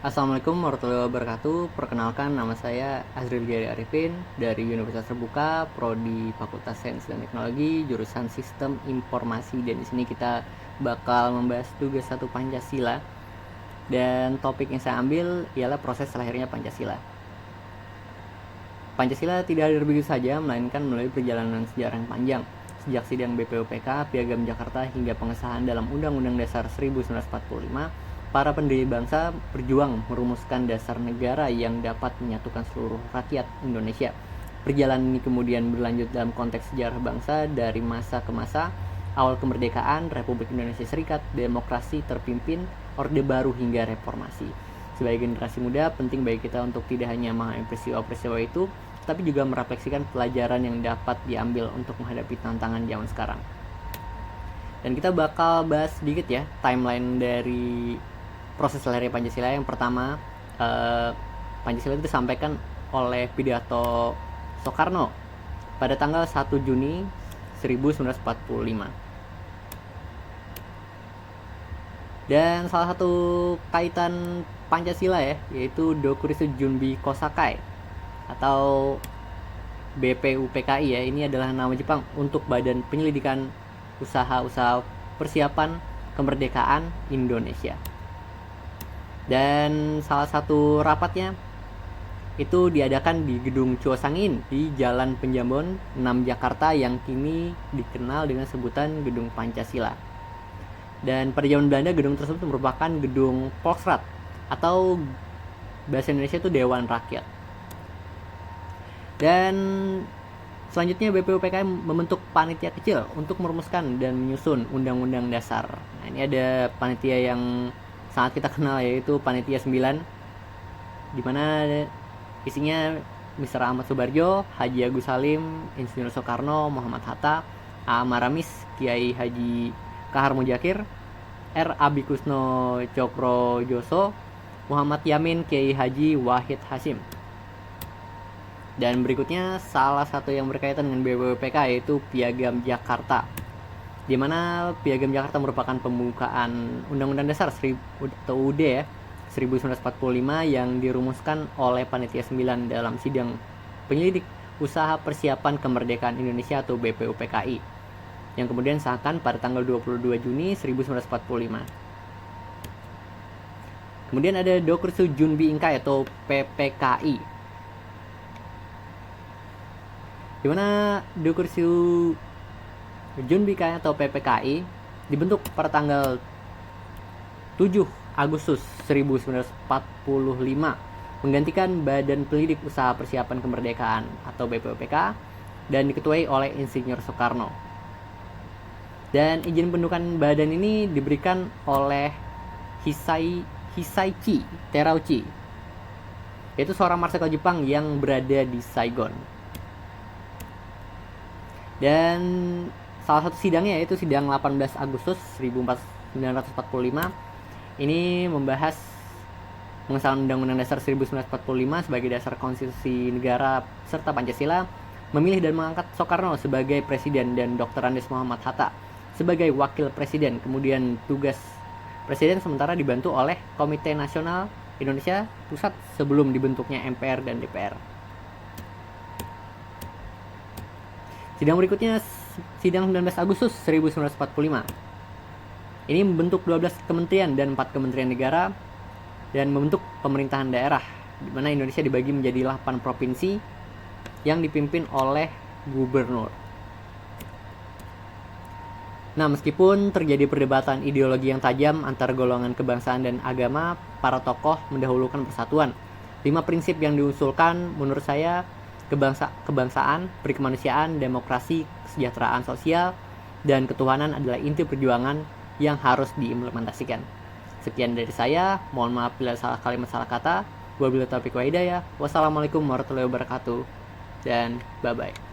Assalamualaikum warahmatullahi wabarakatuh. Perkenalkan, nama saya Azril Giri Arifin dari Universitas Terbuka, Prodi Fakultas Sains dan Teknologi, jurusan Sistem Informasi. Dan di sini kita bakal membahas tugas 1 Pancasila. Dan topik yang saya ambil ialah proses lahirnya Pancasila. Pancasila tidak hadir begitu saja, melainkan melalui perjalanan sejarah yang panjang. Sejak sidang BPUPK, Piagam Jakarta hingga pengesahan dalam Undang-Undang Dasar 1945, para pendiri bangsa berjuang merumuskan dasar negara yang dapat menyatukan seluruh rakyat Indonesia. Perjalanan ini kemudian berlanjut dalam konteks sejarah bangsa dari masa ke masa, awal kemerdekaan, Republik Indonesia Serikat, demokrasi terpimpin, Orde Baru hingga reformasi. Sebagai generasi muda, penting bagi kita untuk tidak hanya mengambil peristiwa-peristiwa itu, tapi juga merefleksikan pelajaran yang dapat diambil untuk menghadapi tantangan zaman sekarang. Dan kita bakal bahas sedikit ya timeline dari proses lahirnya Pancasila. Yang pertama, Pancasila itu disampaikan oleh pidato Soekarno pada tanggal 1 Juni 1945. Dan salah satu kaitan Pancasila ya, yaitu Dokuritsu Junbi Kosakai atau BPUPKI ya. Ini adalah nama Jepang untuk Badan Penyelidikan Usaha-usaha Persiapan Kemerdekaan Indonesia. Dan salah satu rapatnya itu diadakan di Gedung Chuosangin di Jalan Penjambon 6 Jakarta yang kini dikenal dengan sebutan Gedung Pancasila. Dan pada zaman Belanda, gedung tersebut merupakan gedung Volksraad atau bahasa Indonesia itu Dewan Rakyat. Dan selanjutnya BPUPKI membentuk panitia kecil untuk merumuskan dan menyusun Undang-Undang Dasar. Nah, ini ada panitia yang sangat kita kenal, yaitu Panitia 9, di mana isinya Mr. Ahmad Subarjo, Haji Agus Salim, Insinyur Soekarno, Muhammad Hatta, A. Maramis, Kiai Haji Kahar Mujakir, R. Abikusno Cokrojoso, Muhammad Yamin, Kiai Haji Wahid Hasyim. Dan berikutnya salah satu yang berkaitan dengan BPUPK yaitu Piagam Jakarta, di mana Piagam Jakarta merupakan pembukaan Undang-Undang Dasar atau UUD ya, 1945 yang dirumuskan oleh Panitia 9 dalam sidang penyelidik Usaha Persiapan Kemerdekaan Indonesia atau BPUPKI, yang kemudian disahkan pada tanggal 22 Juni 1945. Kemudian ada Dokuritsu Junbi Inkai atau PPKI, di mana Dokuritsu Junbi Inkai atau PPKI dibentuk pada tanggal 7 Agustus 1945 menggantikan Badan Penyelidik Usaha Persiapan Kemerdekaan atau BPUPK dan diketuai oleh Insinyur Soekarno. Dan izin pembentukan badan ini diberikan oleh Hisaichi Terauchi, yaitu seorang marsekal Jepang yang berada di Saigon. Dan salah satu sidangnya yaitu sidang 18 Agustus 1945 ini membahas pengesahan Undang-Undang Dasar 1945 sebagai dasar konstitusi negara serta Pancasila, memilih dan mengangkat Soekarno sebagai presiden dan Dr. Andes Muhammad Hatta sebagai wakil presiden. Kemudian tugas presiden sementara dibantu oleh Komite Nasional Indonesia Pusat sebelum dibentuknya MPR dan DPR. Sidang berikutnya sidang 19 Agustus 1945. Ini membentuk 12 kementerian dan 4 kementerian negara dan membentuk pemerintahan daerah, di mana Indonesia dibagi menjadi 8 provinsi yang dipimpin oleh gubernur. Nah, meskipun terjadi perdebatan ideologi yang tajam antar golongan kebangsaan dan agama, para tokoh mendahulukan persatuan. 5 prinsip yang diusulkan menurut saya: kebangsaan, perikemanusiaan, demokrasi, kesejahteraan sosial, dan ketuhanan adalah inti perjuangan yang harus diimplementasikan. Sekian dari saya, mohon maaf bila salah kalimat salah kata. Wabillahi taufiq wa hidayah. Wassalamualaikum warahmatullahi wabarakatuh. Dan bye-bye.